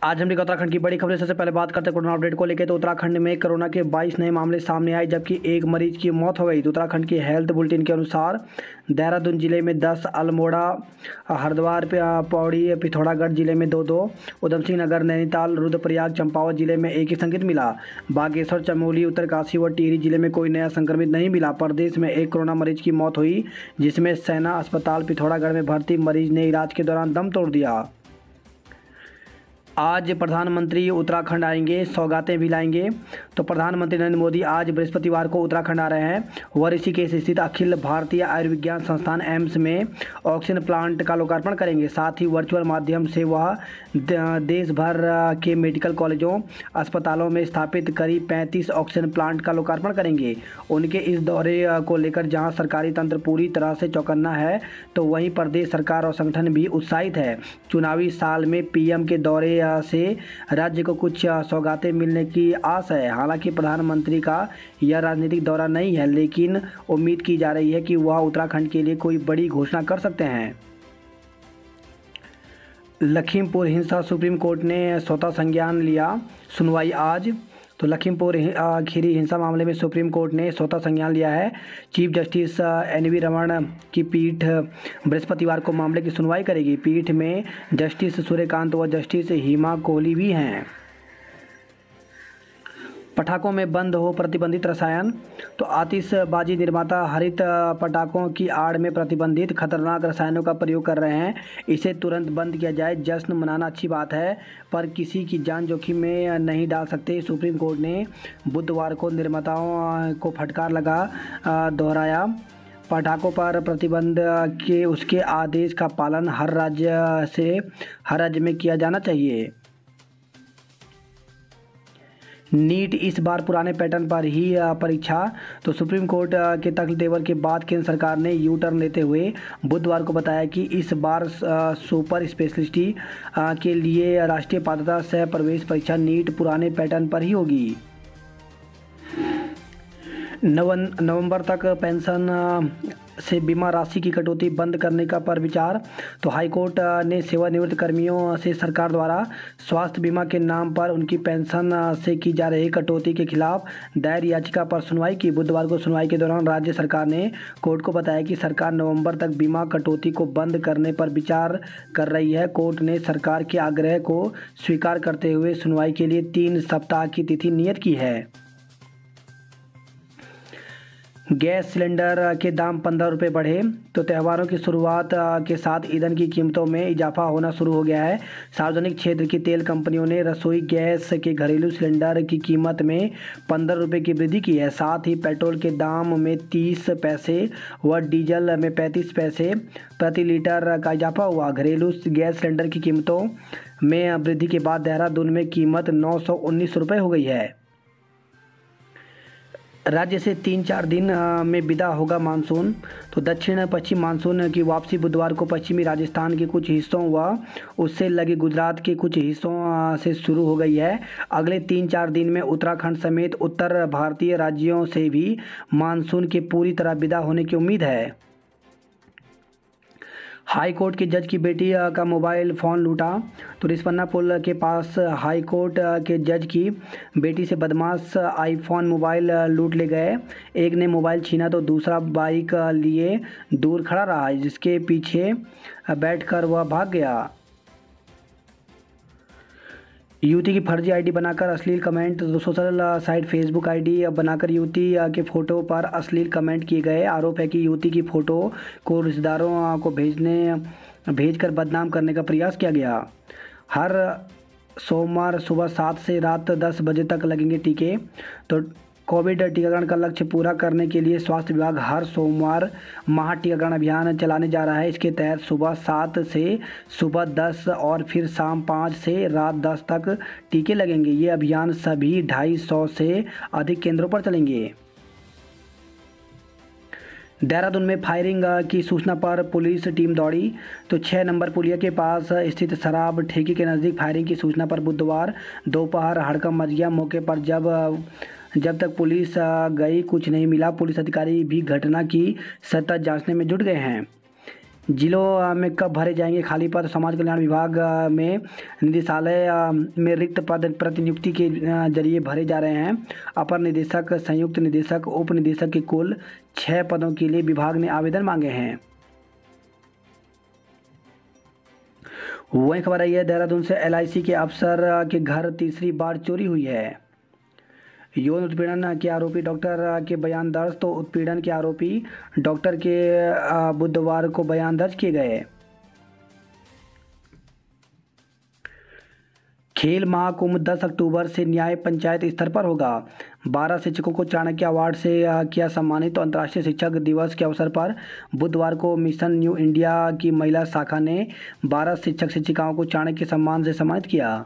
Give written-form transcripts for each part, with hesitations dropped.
आज हम उत्तराखंड की बड़ी खबरें। सबसे पहले बात करते हैं कोरोना अपडेट को लेकर। तो उत्तराखंड में कोरोना के 22 नए मामले सामने आए, जबकि एक मरीज की मौत हो गई। तो उत्तराखंड की हेल्थ बुलेटिन के अनुसार देहरादून जिले में 10, अल्मोड़ा, हरिद्वार, पौड़ी, पिथौरागढ़ जिले में 2-2, उधमसिंह नगर, नैनीताल, रुद्रप्रयाग, चंपावत जिले में एक ही संक्रमित मिला। बागेश्वर, चमोली, उत्तरकाशी व टिहरी जिले में कोई नया संक्रमित नहीं मिला। प्रदेश में एक कोरोना मरीज की मौत हुई, जिसमें सेना अस्पताल पिथौरागढ़ में भर्ती मरीज ने इलाज के दौरान दम तोड़ दिया। आज प्रधानमंत्री उत्तराखंड आएंगे, सौगातें भी लाएंगे। तो प्रधानमंत्री नरेंद्र मोदी आज बृहस्पतिवार को उत्तराखंड आ रहे हैं। वह ऋषिकेश स्थित अखिल भारतीय आयुर्विज्ञान संस्थान एम्स में ऑक्सीजन प्लांट का लोकार्पण करेंगे। साथ ही वर्चुअल माध्यम से वह देश भर के मेडिकल कॉलेजों, अस्पतालों में स्थापित करीब 35 ऑक्सीजन प्लांट का लोकार्पण करेंगे। उनके इस दौरे को लेकर जहां सरकारी तंत्र पूरी तरह से चौकन्ना है, तो वहीं प्रदेश सरकार और संगठन भी उत्साहित है। चुनावी साल में पीएम के दौरे से राज्य को कुछ सौगातें मिलने की आस है। हालांकि प्रधानमंत्री का यह राजनीतिक दौरा नहीं है, लेकिन उम्मीद की जा रही है कि वह उत्तराखंड के लिए कोई बड़ी घोषणा कर सकते हैं। लखीमपुर हिंसा, सुप्रीम कोर्ट ने स्वतः संज्ञान लिया, सुनवाई आज। तो लखीमपुर खीरी हिंसा मामले में सुप्रीम कोर्ट ने स्वतः संज्ञान लिया है। चीफ जस्टिस एनवी रमन की पीठ बृहस्पतिवार को मामले की सुनवाई करेगी। पीठ में जस्टिस सूर्यकांत व जस्टिस हिमा कोहली भी हैं। पटाखों में बंद हो प्रतिबंधित रसायन। तो आतिशबाजी निर्माता हरित पटाखों की आड़ में प्रतिबंधित खतरनाक रसायनों का प्रयोग कर रहे हैं। इसे तुरंत बंद किया जाए। जश्न मनाना अच्छी बात है, पर किसी की जान जोखिम में नहीं डाल सकते। सुप्रीम कोर्ट ने बुधवार को निर्माताओं को फटकार लगा दोहराया। पटाखों पर प्रतिबंध के उसके आदेश का पालन हर राज्य में किया जाना चाहिए। नीट इस बार पुराने पैटर्न पर ही परीक्षा। तो सुप्रीम कोर्ट के तख्त तेवर के बाद केंद्र सरकार ने यू टर्न लेते हुए बुधवार को बताया कि इस बार सुपर स्पेशलिटी के लिए राष्ट्रीय पात्रता सह प्रवेश परीक्षा नीट पुराने पैटर्न पर ही होगी। नवंबर तक पेंशन से बीमा राशि की कटौती बंद करने का पर विचार। तो हाईकोर्ट ने सेवानिवृत्त कर्मियों से सरकार द्वारा स्वास्थ्य बीमा के नाम पर उनकी पेंशन से की जा रही कटौती के खिलाफ दायर याचिका पर सुनवाई की। बुधवार को सुनवाई के दौरान राज्य सरकार ने कोर्ट को बताया कि सरकार नवंबर तक बीमा कटौती को बंद करने पर विचार कर रही है। कोर्ट ने सरकार के आग्रह को स्वीकार करते हुए सुनवाई के लिए 3 सप्ताह की तिथि नियत की है। गैस सिलेंडर के दाम 15 रुपये बढ़े। तो त्योहारों की शुरुआत के साथ ईंधन की कीमतों में इजाफा होना शुरू हो गया है। सार्वजनिक क्षेत्र की तेल कंपनियों ने रसोई गैस के घरेलू सिलेंडर की कीमत में 15 रुपये की वृद्धि की है। साथ ही पेट्रोल के दाम में 30 पैसे व डीजल में 35 पैसे प्रति लीटर का इजाफा हुआ। घरेलू गैस सिलेंडर की कीमतों में वृद्धि के बाद देहरादून में कीमत 919 रुपये हो गई है। राज्य से 3-4 दिन में विदा होगा मानसून। तो दक्षिण पश्चिम मानसून की वापसी बुधवार को पश्चिमी राजस्थान के कुछ हिस्सों व उससे लगे गुजरात के कुछ हिस्सों से शुरू हो गई है। अगले 3-4 दिन में उत्तराखंड समेत उत्तर भारतीय राज्यों से भी मानसून के पूरी तरह विदा होने की उम्मीद है। हाई कोर्ट के जज की बेटी का मोबाइल फ़ोन लूटा। तो रिस्पन्ना पुल के पास हाई कोर्ट के जज की बेटी से बदमाश आईफोन मोबाइल लूट ले गए। एक ने मोबाइल छीना तो दूसरा बाइक लिए दूर खड़ा रहा, जिसके पीछे बैठकर वह भाग गया। युवती की फर्जी आईडी बनाकर अश्लील कमेंट। तो सोशल साइट फेसबुक आईडी बनाकर युवती के फोटो पर अश्लील कमेंट किए गए। आरोप है कि युवती की फ़ोटो को रिश्तेदारों को भेजकर बदनाम करने का प्रयास किया गया। हर सोमवार सुबह 7 से रात 10 बजे तक लगेंगे टीके। तो कोविड टीकाकरण का लक्ष्य पूरा करने के लिए स्वास्थ्य विभाग हर सोमवार महा टीकाकरण अभियान चलाने जा रहा है। इसके तहत सुबह 7 से सुबह 10 और फिर शाम 5 से रात 10 तक टीके लगेंगे। ये अभियान सभी 250 से अधिक केंद्रों पर चलेंगे। देहरादून में फायरिंग की सूचना पर पुलिस टीम दौड़ी। तो 6 नंबर पुलिया के पास स्थित शराब ठेके के नज़दीक फायरिंग की सूचना पर बुधवार दोपहर हड़कंप मच गया। मौके पर जब तक पुलिस गई कुछ नहीं मिला। पुलिस अधिकारी भी घटना की सतत जांचने में जुट गए हैं। जिलों में कब भरे जाएंगे खाली पद? समाज कल्याण विभाग में निदेशालय में रिक्त पद प्रतिनियुक्ति के जरिए भरे जा रहे हैं। अपर निदेशक, संयुक्त निदेशक, उप निदेशक के कुल 6 पदों के लिए विभाग ने आवेदन मांगे हैं। वही खबर आई है देहरादून से, LIC के अफसर के घर तीसरी बार चोरी हुई है। यौन उत्पीड़न के आरोपी डॉक्टर के बयान दर्ज। तो उत्पीड़न के आरोपी डॉक्टर के बुधवार को बयान दर्ज किए गए। खेल महाकुंभ 10 अक्टूबर से न्याय पंचायत स्तर पर होगा। 12 शिक्षकों को चाणक्य अवार्ड से किया सम्मानित। तो अंतर्राष्ट्रीय शिक्षक दिवस के अवसर पर बुधवार को मिशन न्यू इंडिया की महिला शाखा ने 12 शिक्षक शिक्षिकाओं को चाणक्य सम्मान से सम्मानित किया।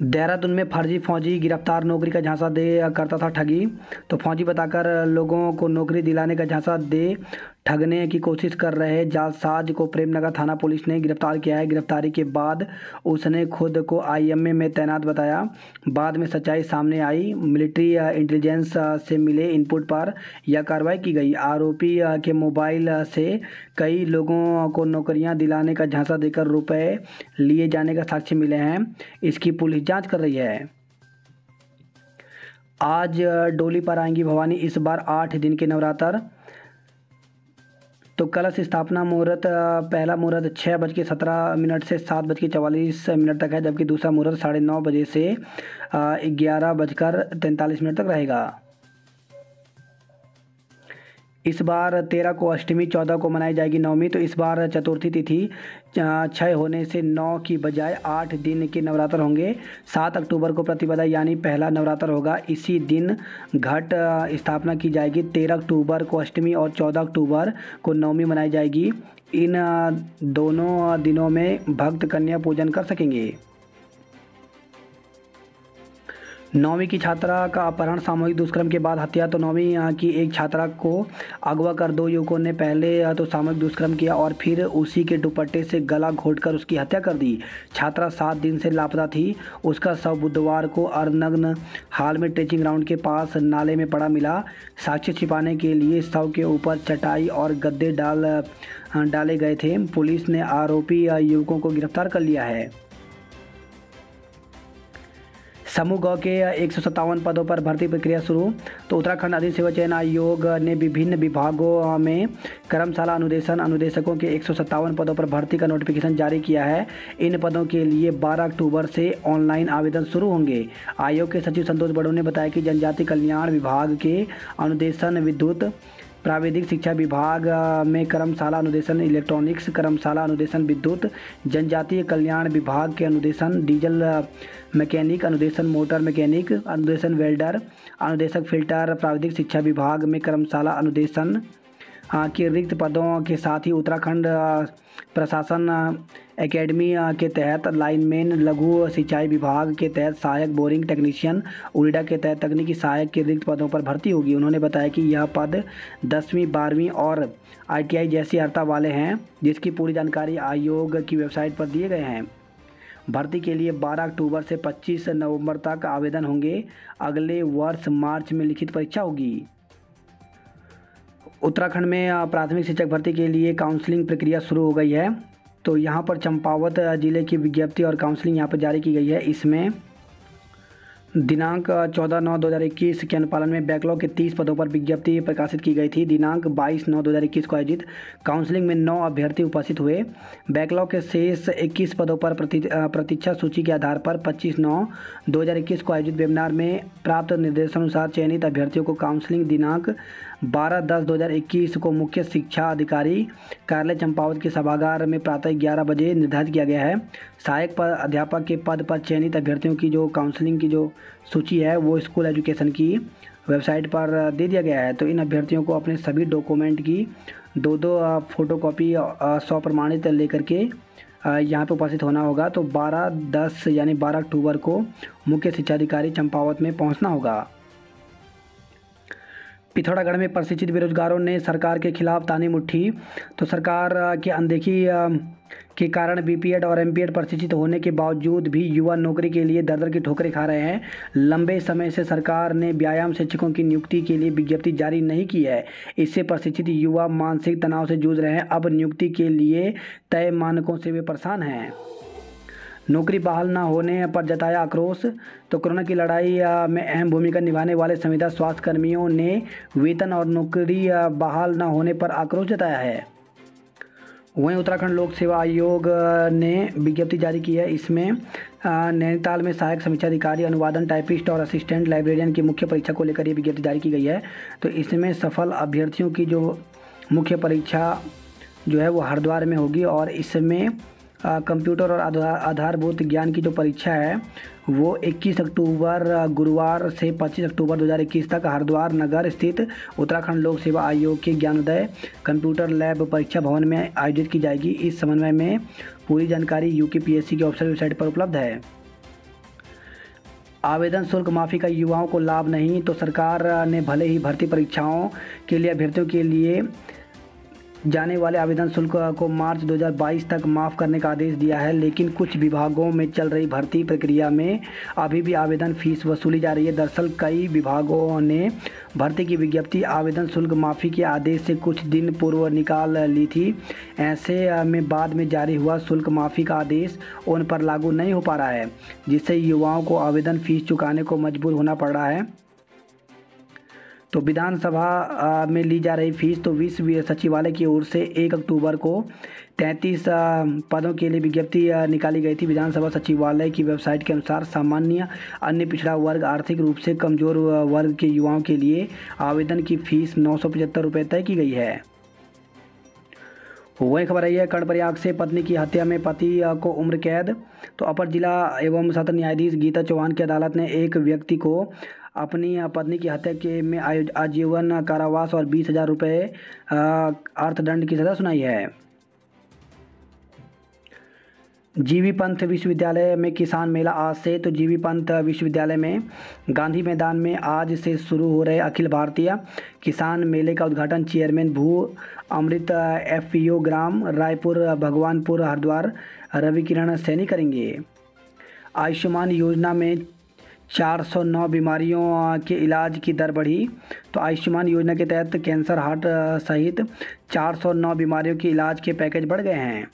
देहरादून में फर्जी फौजी गिरफ्तार, नौकरी का झांसा दे करता था ठगी। तो फौजी बताकर लोगों को नौकरी दिलाने का झांसा दे ठगने की कोशिश कर रहे जालसाज को प्रेमनगर थाना पुलिस ने गिरफ्तार किया है। गिरफ्तारी के बाद उसने खुद को IMA में तैनात बताया। बाद में सच्चाई सामने आई। मिलिट्री इंटेलिजेंस से मिले इनपुट पर यह कार्रवाई की गई। आरोपी के मोबाइल से कई लोगों को नौकरियां दिलाने का झांसा देकर रुपए लिए जाने का साक्ष्य मिले हैं। इसकी पुलिस जांच कर रही है। आज डोली पर आएंगी भवानी, इस बार 8 दिन के नवरात्र। तो कलश स्थापना मुहूर्त, पहला मुहूर्त 6:17 से 7:44 तक है, जबकि दूसरा मुहूर्त 9:30 बजे से 11:43 तक रहेगा। इस बार 13 को अष्टमी, 14 को मनाई जाएगी नवमी। तो इस बार चतुर्थी तिथि 6 होने से 9 की बजाय 8 दिन के नवरात्र होंगे। 7 अक्टूबर को प्रतिपदा यानी पहला नवरात्र होगा। इसी दिन घट स्थापना की जाएगी। 13 अक्टूबर को अष्टमी और 14 अक्टूबर को नवमी मनाई जाएगी। इन दोनों दिनों में भक्त कन्या पूजन कर सकेंगे। 9वीं की छात्रा का अपहरण, सामूहिक दुष्कर्म के बाद हत्या। तो 9वीं की एक छात्रा को अगवा कर 2 युवकों ने पहले तो सामूहिक दुष्कर्म किया और फिर उसी के दुपट्टे से गला घोंटकर उसकी हत्या कर दी। छात्रा 7 दिन से लापता थी। उसका शव बुधवार को अर्धनग्न हाल में ट्रेंचिंग ग्राउंड के पास नाले में पड़ा मिला। साक्ष्य छिपाने के लिए शव के ऊपर चटाई और गद्दे डाले गए थे। पुलिस ने आरोपी युवकों को गिरफ्तार कर लिया है। समूह ग के 157 पदों पर भर्ती प्रक्रिया शुरू। तो उत्तराखंड अधिक सेवा चयन आयोग ने विभिन्न विभागों में कर्मशाला अनुदेशकों के 157 पदों पर भर्ती का नोटिफिकेशन जारी किया है। इन पदों के लिए 12 अक्टूबर से ऑनलाइन आवेदन शुरू होंगे। आयोग के सचिव संतोष बड़ो ने बताया कि जनजाति कल्याण विभाग के अनुदेशन विद्युत, प्राविधिक शिक्षा विभाग में कर्मशाला अनुदेशन इलेक्ट्रॉनिक्स, कर्मशाला अनुदेशन विद्युत, जनजातीय कल्याण विभाग के अनुदेशन डीजल मैकेनिक, अनुदेशन मोटर मैकेनिक, अनुदेशन वेल्डर, अनुदेशक फिल्टर, प्राविधिक शिक्षा विभाग में कर्मशाला अनुदेशन के रिक्त पदों के साथ ही उत्तराखंड प्रशासन एकेडमी के तहत लाइनमैन, लघु सिंचाई विभाग के तहत सहायक बोरिंग टेक्नीशियन, उड़ीदा के तहत तकनीकी सहायक के रिक्त पदों पर भर्ती होगी। उन्होंने बताया कि यह पद 10वीं, 12वीं और ITI जैसी अर्हता वाले हैं, जिसकी पूरी जानकारी आयोग की वेबसाइट पर दिए गए हैं। भर्ती के लिए 12 अक्टूबर से 25 नवंबर तक आवेदन होंगे। अगले वर्ष मार्च में लिखित परीक्षा होगी। उत्तराखंड में प्राथमिक शिक्षक भर्ती के लिए काउंसलिंग प्रक्रिया शुरू हो गई है। तो यहाँ पर चंपावत जिले की विज्ञप्ति और काउंसलिंग यहाँ पर जारी की गई है। इसमें दिनांक 14/9/2021 के अनुपालन में बैकलॉग के 30 पदों पर विज्ञप्ति प्रकाशित की गई थी। दिनांक 22/9/2021 को आयोजित काउंसलिंग में 9 अभ्यर्थी उपस्थित हुए। बैकलॉग के शेष 21 पदों पर प्रतीक्षा सूची के आधार पर 25/9/2021 को आयोजित वेबिनार में प्राप्त निर्देशानुसार चयनित अभ्यर्थियों को काउंसलिंग दिनांक 12/10/2021 को मुख्य शिक्षा अधिकारी कार्यालय चंपावत के सभागार में प्रातः 11 बजे निर्धारित किया गया है। सहायक अध्यापक के पद पर चयनित अभ्यर्थियों की जो काउंसलिंग की जो सूची है वो स्कूल एजुकेशन की वेबसाइट पर दे दिया गया है। तो इन अभ्यर्थियों को अपने सभी डॉक्यूमेंट की 2 फोटोकॉपी स्वप्रमाणित लेकर के यहाँ पे उपस्थित होना होगा। तो 12/10 यानी 12 अक्टूबर को मुख्य शिक्षा अधिकारी चंपावत में पहुँचना होगा। पिथौरागढ़ में प्रशिक्षित बेरोजगारों ने सरकार के खिलाफ तानी मुट्ठी। तो सरकार की अनदेखी के कारण बीपीएड और एमपीएड प्रशिक्षित होने के बावजूद भी युवा नौकरी के लिए दर दर की ठोकरें खा रहे हैं। लंबे समय से सरकार ने व्यायाम शिक्षकों की नियुक्ति के लिए विज्ञप्ति जारी नहीं की है। इससे प्रशिक्षित युवा मानसिक तनाव से जूझ रहे हैं। अब नियुक्ति के लिए तय मानकों से वे परेशान हैं। नौकरी बहाल न होने पर जताया आक्रोश। तो कोरोना की लड़ाई में अहम भूमिका निभाने वाले संविदा स्वास्थ्य कर्मियों ने वेतन और नौकरी बहाल न होने पर आक्रोश जताया है। वहीं उत्तराखंड लोक सेवा आयोग ने विज्ञप्ति जारी की है। इसमें नैनीताल में सहायक समीक्षा अधिकारी, अनुवादन, टाइपिस्ट और असिस्टेंट लाइब्रेरियन की मुख्य परीक्षा को लेकर ये विज्ञप्ति जारी की गई है। तो इसमें सफल अभ्यर्थियों की जो मुख्य परीक्षा जो है वो हरिद्वार में होगी और इसमें कंप्यूटर और आधारभूत ज्ञान की जो परीक्षा है वो 21 अक्टूबर गुरुवार से 25 अक्टूबर 2021 तक हरिद्वार नगर स्थित उत्तराखंड लोक सेवा आयोग के ज्ञानोदय कंप्यूटर लैब परीक्षा भवन में आयोजित की जाएगी। इस संबंध में पूरी जानकारी यूकेपीएससी की ऑफिशियल वेबसाइट पर उपलब्ध है। आवेदन शुल्क माफ़ी का युवाओं को लाभ नहीं। तो सरकार ने भले ही भर्ती परीक्षाओं के लिए अभ्यर्थियों के लिए जाने वाले आवेदन शुल्क को मार्च 2022 तक माफ़ करने का आदेश दिया है, लेकिन कुछ विभागों में चल रही भर्ती प्रक्रिया में अभी भी आवेदन फीस वसूली जा रही है। दरअसल कई विभागों ने भर्ती की विज्ञप्ति आवेदन शुल्क माफ़ी के आदेश से कुछ दिन पूर्व निकाल ली थी। ऐसे में बाद में जारी हुआ शुल्क माफ़ी का आदेश उन पर लागू नहीं हो पा रहा है, जिससे युवाओं को आवेदन फीस चुकाने को मजबूर होना पड़ रहा है। तो विधानसभा में ली जा रही फीस। तो विश्व सचिवालय की ओर से 1 अक्टूबर को 33 पदों के लिए विज्ञप्ति निकाली गई थी। विधानसभा सचिवालय की वेबसाइट के अनुसार सामान्य, अन्य पिछड़ा वर्ग, आर्थिक रूप से कमज़ोर वर्ग के युवाओं के लिए आवेदन की फ़ीस 975 रुपये तय की गई है। वही खबर आई है कर्णप्रयाग से पत्नी की हत्या में पति को उम्र कैद। तो अपर जिला एवं सत्र न्यायाधीश गीता चौहान की अदालत ने एक व्यक्ति को अपनी पत्नी की हत्या के में आजीवन कारावास और 20,000 रुपये अर्थदंड की सज़ा सुनाई है। जीबी पंत विश्वविद्यालय में किसान मेला आज से। तो जीबी पंत विश्वविद्यालय में गांधी मैदान में आज से शुरू हो रहे अखिल भारतीय किसान मेले का उद्घाटन चेयरमैन भू अमृत एफपीओ ग्राम रायपुर भगवानपुर हरिद्वार रवि किरण सैनी करेंगे। आयुष्मान योजना में 409 बीमारियों के इलाज की दर बढ़ी। तो आयुष्मान योजना के तहत कैंसर, हार्ट सहित 409 बीमारियों के इलाज के पैकेज बढ़ गए हैं।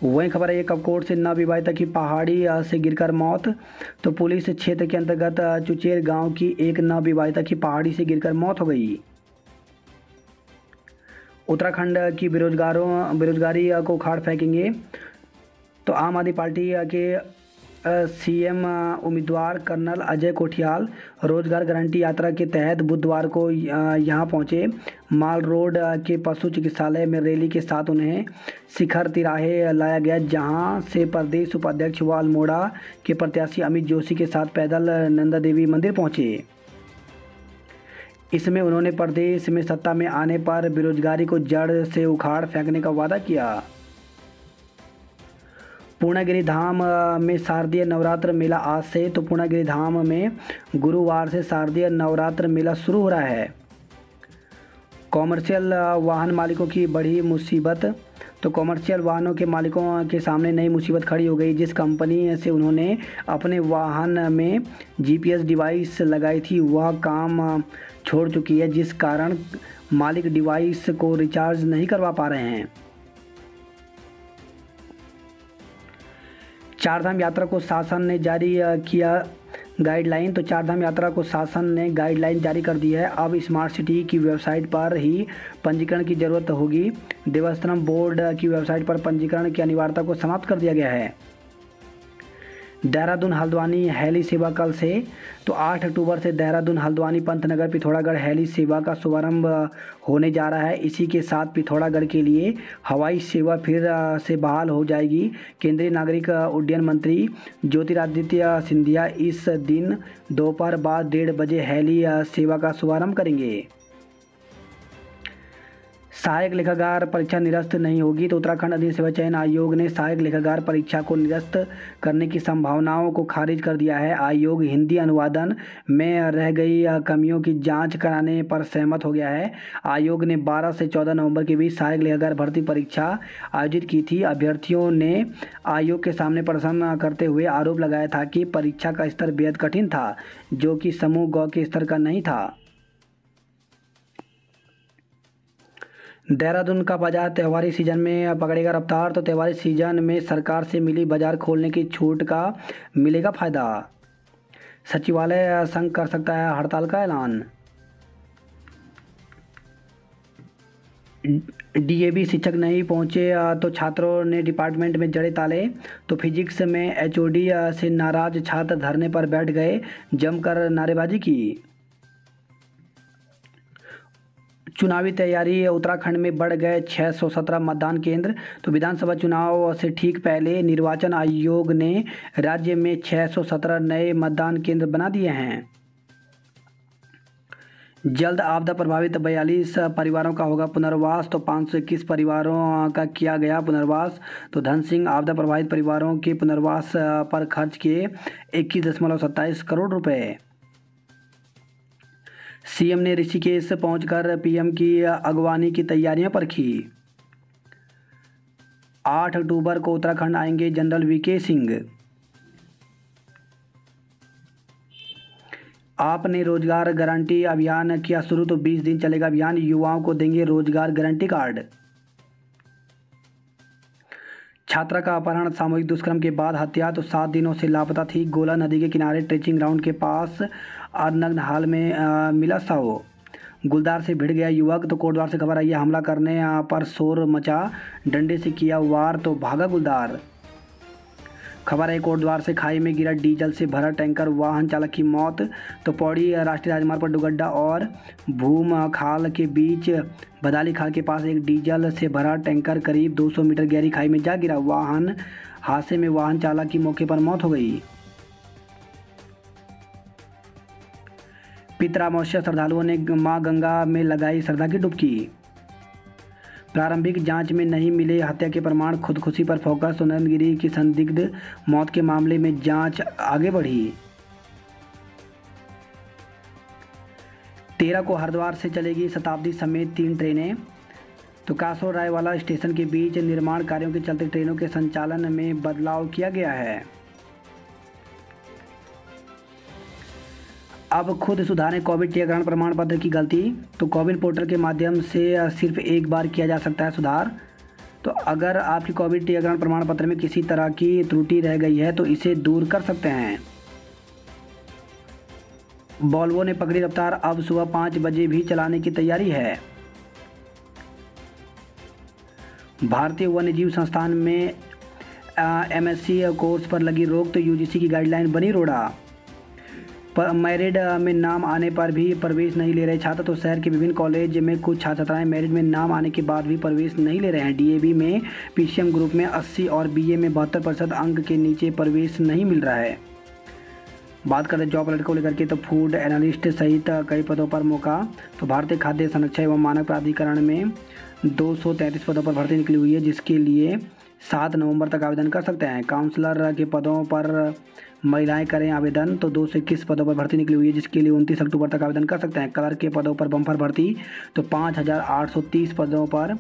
वही खबर है कपकोट से नवविवाहिता की पहाड़ी से गिरकर मौत। तो पुलिस क्षेत्र के अंतर्गत चुचेर गांव की एक नवविवाहिता की पहाड़ी से गिरकर मौत हो गई। उत्तराखंड की बेरोजगारी को उखाड़ फेंकेंगे। तो आम आदमी पार्टी के सीएम उम्मीदवार कर्नल अजय कोठियाल रोजगार गारंटी यात्रा के तहत बुधवार को यहां पहुंचे। माल रोड के पशु चिकित्सालय में रैली के साथ उन्हें शिखर तिराहे लाया गया, जहां से प्रदेश उपाध्यक्ष व अल्मोड़ा के प्रत्याशी अमित जोशी के साथ पैदल नंदा देवी मंदिर पहुंचे। इसमें उन्होंने प्रदेश में सत्ता में आने पर बेरोजगारी को जड़ से उखाड़ फेंकने का वादा किया। पूर्णागिरि धाम में शारदीय नवरात्र मेला आज से। तो पूर्णागिरि धाम में गुरुवार से शारदीय नवरात्र मेला शुरू हो रहा है। कॉमर्शियल वाहन मालिकों की बड़ी मुसीबत। तो कॉमर्शियल वाहनों के मालिकों के सामने नई मुसीबत खड़ी हो गई। जिस कंपनी से उन्होंने अपने वाहन में जीपीएस डिवाइस लगाई थी वह काम छोड़ चुकी है, जिस कारण मालिक डिवाइस को रिचार्ज नहीं करवा पा रहे हैं। चारधाम यात्रा को शासन ने जारी किया गाइडलाइन। तो चारधाम यात्रा को शासन ने गाइडलाइन जारी कर दी है। अब स्मार्ट सिटी की वेबसाइट पर ही पंजीकरण की ज़रूरत होगी। देवस्थानम बोर्ड की वेबसाइट पर पंजीकरण की अनिवार्यता को समाप्त कर दिया गया है। देहरादून हल्द्वानी हेली सेवा कल से। तो 8 अक्टूबर से देहरादून हल्द्वानी पंतनगर पिथौरागढ़ हेली सेवा का शुभारंभ होने जा रहा है। इसी के साथ पिथौरागढ़ के लिए हवाई सेवा फिर से बहाल हो जाएगी। केंद्रीय नागरिक उड्डयन मंत्री ज्योतिरादित्य सिंधिया इस दिन दोपहर बाद 1:30 बजे हेली सेवा का शुभारंभ करेंगे। सहायक लेखाकार परीक्षा निरस्त नहीं होगी। तो उत्तराखंड अधिक सेवा चयन आयोग ने सहायक लेखाकार परीक्षा को निरस्त करने की संभावनाओं को खारिज कर दिया है। आयोग हिंदी अनुवादन में रह गई कमियों की जांच कराने पर सहमत हो गया है। आयोग ने 12 से 14 नवंबर के बीच सहायक लेखाकार भर्ती परीक्षा आयोजित की थी। अभ्यर्थियों ने आयोग के सामने प्रदर्शन करते हुए आरोप लगाया था कि परीक्षा का स्तर बेहद कठिन था, जो कि समूह ग के स्तर का नहीं था। देहरादून का बाजार त्योहारी सीजन में पकड़ेगा रफ्तार। तो त्योहारी सीजन में सरकार से मिली बाजार खोलने की छूट का मिलेगा फायदा। सचिवालय संघ कर सकता है हड़ताल का ऐलान। डीएवी शिक्षक नहीं पहुंचे तो छात्रों ने डिपार्टमेंट में जड़े ताले। तो फिजिक्स में एचओडी से नाराज छात्र धरने पर बैठ गए, जमकर नारेबाजी की। चुनावी तैयारी उत्तराखंड में बढ़ गए 617 मतदान केंद्र। तो विधानसभा चुनाव से ठीक पहले निर्वाचन आयोग ने राज्य में 617 नए मतदान केंद्र बना दिए हैं। जल्द आपदा प्रभावित 42 परिवारों का होगा पुनर्वास। तो 521 परिवारों का किया गया पुनर्वास। तो धन सिंह आपदा प्रभावित परिवारों के पुनर्वास पर खर्च किए 21.27 करोड़ रुपए। सीएम ने ऋषिकेश पहुंचकर पीएम की अगवानी की तैयारियां परखी। 8 अक्टूबर को उत्तराखंड आएंगे जनरल वीके सिंह। आपने रोजगार गारंटी अभियान किया शुरू। तो 20 दिन चलेगा अभियान, युवाओं को देंगे रोजगार गारंटी कार्ड। छात्रा का अपहरण, सामूहिक दुष्कर्म के बाद हत्या। तो 7 दिनों से लापता थी। गोला नदी के किनारे ट्रेचिंग ग्राउंड के पास नग्न हाल में मिला शव। गुलदार से भिड़ गया युवक। तो कोटद्वार से खबर आई है, हमला करने पर शोर मचा, डंडे से किया वार तो भागा गुलदार। खबर है कोटद्वार से खाई में गिरा डीजल से भरा टैंकर, वाहन चालक की मौत। तो पौड़ी राष्ट्रीय राजमार्ग पर डुगड्डा और भूम खाल के बीच बदाली खाल के पास एक डीजल से भरा टैंकर करीब 200 मीटर गहरी खाई में जा गिरा। हादसे में वाहन चालक की मौके पर मौत हो गई। पितरामोक्ष श्रद्धालुओं ने मां गंगा में लगाई श्रद्धा की डुबकी। प्रारंभिक जांच में नहीं मिले हत्या के प्रमाण, खुदकुशी पर फोकस। तो नंदगिरी की संदिग्ध मौत के मामले में जांच आगे बढ़ी। 13 को हरिद्वार से चलेगी शताब्दी समेत 3 ट्रेनें। तो कासो रायवाला स्टेशन के बीच निर्माण कार्यों के चलते ट्रेनों के संचालन में बदलाव किया गया है। अब खुद सुधारें कोविड टीकाकरण प्रमाण पत्र की गलती। तो कोविन पोर्टल के माध्यम से सिर्फ एक बार किया जा सकता है सुधार। तो अगर आपकी कोविड टीकाकरण प्रमाण पत्र में किसी तरह की त्रुटि रह गई है तो इसे दूर कर सकते हैं। वोल्वो ने पकड़ी रफ्तार, अब सुबह 5 बजे भी चलाने की तैयारी है। भारतीय वन्यजीव संस्थान में एमएससी कोर्स पर लगी रोक। तो यूजीसी की गाइडलाइन बनी रोड़ा। मेरिट में नाम आने पर भी प्रवेश नहीं ले रहे छात्र। तो शहर के विभिन्न कॉलेज में कुछ छात्र छात्राएं मेरिट में नाम आने के बाद भी प्रवेश नहीं ले रहे हैं। डीएवी में पीसीएम ग्रुप में 80 और बीए में 72% अंक के नीचे प्रवेश नहीं मिल रहा है। बात करें जॉब अलर्ट को लेकर के, तो फूड एनालिस्ट सहित कई पदों पर मौका। तो भारतीय खाद्य संरक्षण एवं मानक प्राधिकरण में 233 पदों पर भर्ती निकली हुई है, जिसके लिए 7 नवंबर तक आवेदन कर सकते हैं। काउंसलर के पदों पर महिलाएं करें आवेदन। तो 221 पदों पर भर्ती निकली हुई है, जिसके लिए 29 अक्टूबर तक आवेदन कर सकते हैं। क्लर्क के पदों पर बम्पर भर्ती। तो 5830 पदों पर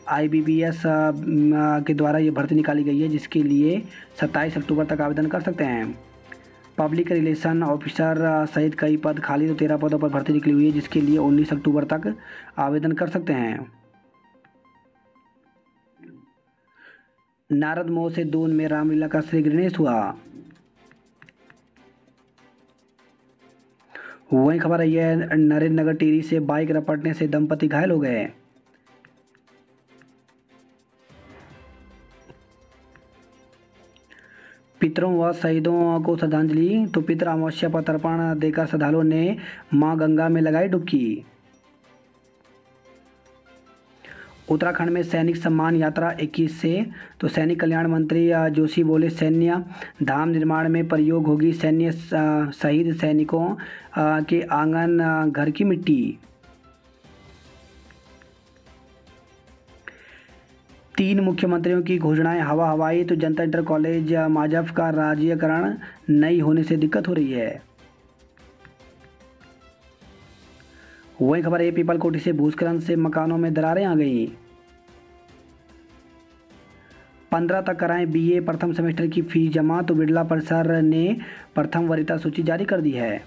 आईबीपीएस के द्वारा ये भर्ती निकाली गई है, जिसके लिए 27 अक्टूबर तक आवेदन कर सकते हैं। पब्लिक रिलेशन ऑफिसर सहित कई पद खाली। तो 13 पदों पर भर्ती निकली हुई है, जिसके लिए 19 अक्टूबर तक आवेदन कर सकते हैं। नारद मोह से दून में रामलीला का श्री गणेश हुआ। वही खबर आई है, नरेंद्र नगर टिहरी से बाइक रपटने से दंपति घायल हो गए। पितरों व शहीदों को श्रद्धांजलि। तो पितर अमावस्या पर तर्पण देकर श्रद्धालुओं ने मां गंगा में लगाई डुबकी। उत्तराखंड में सैनिक सम्मान यात्रा 21 से। तो सैनिक कल्याण मंत्री जोशी बोले, सैन्य धाम निर्माण में प्रयोग होगी सैन्य शहीद सैनिकों के आंगन घर की मिट्टी। तीन मुख्यमंत्रियों की घोषणाएं हवा हवाई तो जनता इंटर कॉलेज माजफ का राज्यकरण नहीं होने से दिक्कत हो रही है। वही खबर है पीपल कोठी से भूस्खलन से मकानों में दरारें आ गई। 15 तक कराएं बीए प्रथम सेमेस्टर की फीस जमा तो बिरला परिसर ने प्रथम वरीयता सूची जारी कर दी है।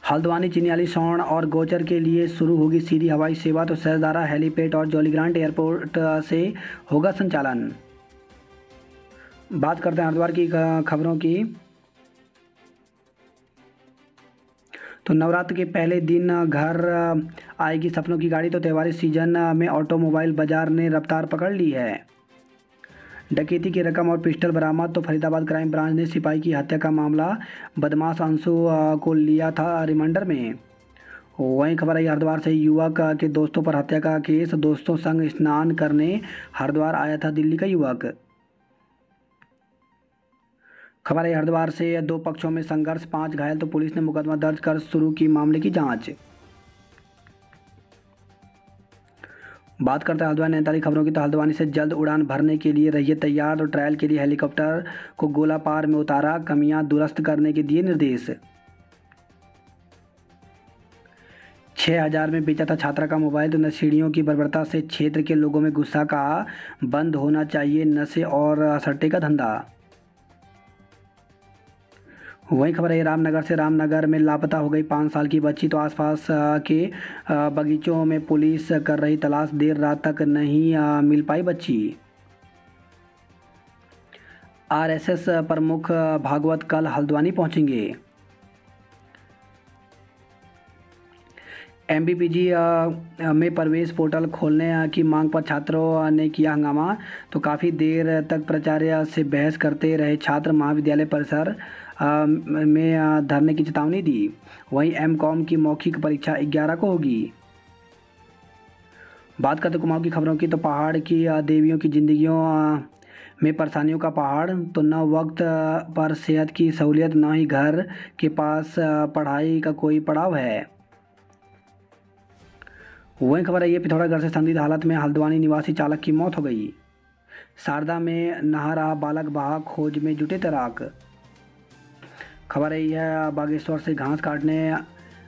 हल्द्वानी चिन्याली सौण और गोचर के लिए शुरू होगी सीधी हवाई सेवा तो सहजदारा हेलीपैड और जॉलीग्रांट एयरपोर्ट से होगा संचालन। बात करते हैं हरिद्वार की खबरों की। तो नवरात्र के पहले दिन घर आएगी सपनों की गाड़ी तो त्योहारी सीजन में ऑटोमोबाइल बाजार ने रफ्तार पकड़ ली है। डकैती की रकम और पिस्टल बरामद तो फरीदाबाद क्राइम ब्रांच ने सिपाही की हत्या का मामला बदमाश अंशु को लिया था रिमांडर में। वहीं खबर आई हरिद्वार से युवक के दोस्तों पर हत्या का केस दोस्तों संग स्नान करने हरिद्वार आया था दिल्ली का युवक। खबर है हरिद्वार से दो पक्षों में संघर्ष 5 घायल तो पुलिस ने मुकदमा दर्ज कर शुरू की मामले की जांच। बात करते हैं हल्द्वानी नैनीताल खबरों की तो हल्द्वानी से जल्द उड़ान भरने के लिए रहिए तैयार तो ट्रायल के लिए हेलीकॉप्टर को गोलापार में उतारा कमियां दुरुस्त करने के दिए निर्देश। 6,000 में बेचा था छात्रा का मोबाइल तो नशेड़ियों की बर्बरता से क्षेत्र के लोगों में गुस्सा का बंद होना चाहिए नशे और सट्टे का धंधा। वही खबर है रामनगर से रामनगर में लापता हो गई 5 साल की बच्ची तो आसपास के बगीचों में पुलिस कर रही तलाश देर रात तक नहीं मिल पाई बच्ची। आरएसएस प्रमुख भागवत कल हल्द्वानी पहुंचेंगे। एमबीपीजी में प्रवेश पोर्टल खोलने की मांग पर छात्रों ने किया हंगामा तो काफ़ी देर तक प्राचार्य से बहस करते रहे छात्र महाविद्यालय परिसर में धरने की चेतावनी दी। वहीं एमकॉम की मौखिक परीक्षा 11 को होगी। बात करते कुमाऊं की खबरों की तो पहाड़ की देवियों की जिंदगियों में परेशानियों का पहाड़ तो न वक्त पर सेहत की सहूलियत न ही घर के पास पढ़ाई का कोई पड़ाव है। वही खबर है ये पिथौरागढ़ से संदिग्ध हालत में हल्द्वानी निवासी चालक की मौत हो गई। शारदा में नहा रहा बालक बहा खोज में जुटे तैराक। खबर है यह बागेश्वर से घास काटने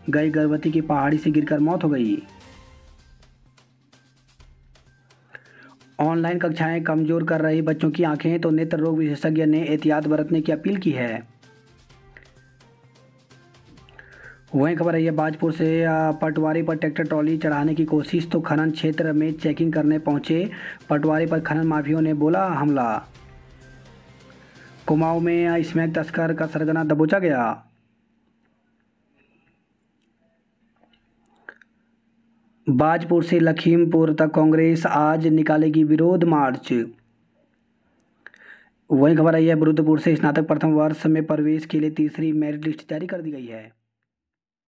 गई गर्भवती की पहाड़ी से गिरकर मौत हो गई। ऑनलाइन कक्षाएं कमजोर कर रही बच्चों की आंखें तो नेत्र रोग विशेषज्ञ ने एहतियात बरतने की अपील की है। वहीं खबर है यह बाजपुर से पटवारी पर ट्रैक्टर ट्रॉली चढ़ाने की कोशिश तो खनन क्षेत्र में चेकिंग करने पहुंचे पटवारी पर खनन माफियों ने बोला हमला। कुमाऊं में स्मैक तस्कर का सरगना दबोचा गया। बाजपुर से लखीमपुर तक कांग्रेस आज निकालेगी विरोध मार्च। वहीं खबर आई है बुरुदपुर से स्नातक प्रथम वर्ष में प्रवेश के लिए तीसरी मेरिट लिस्ट जारी कर दी गई है।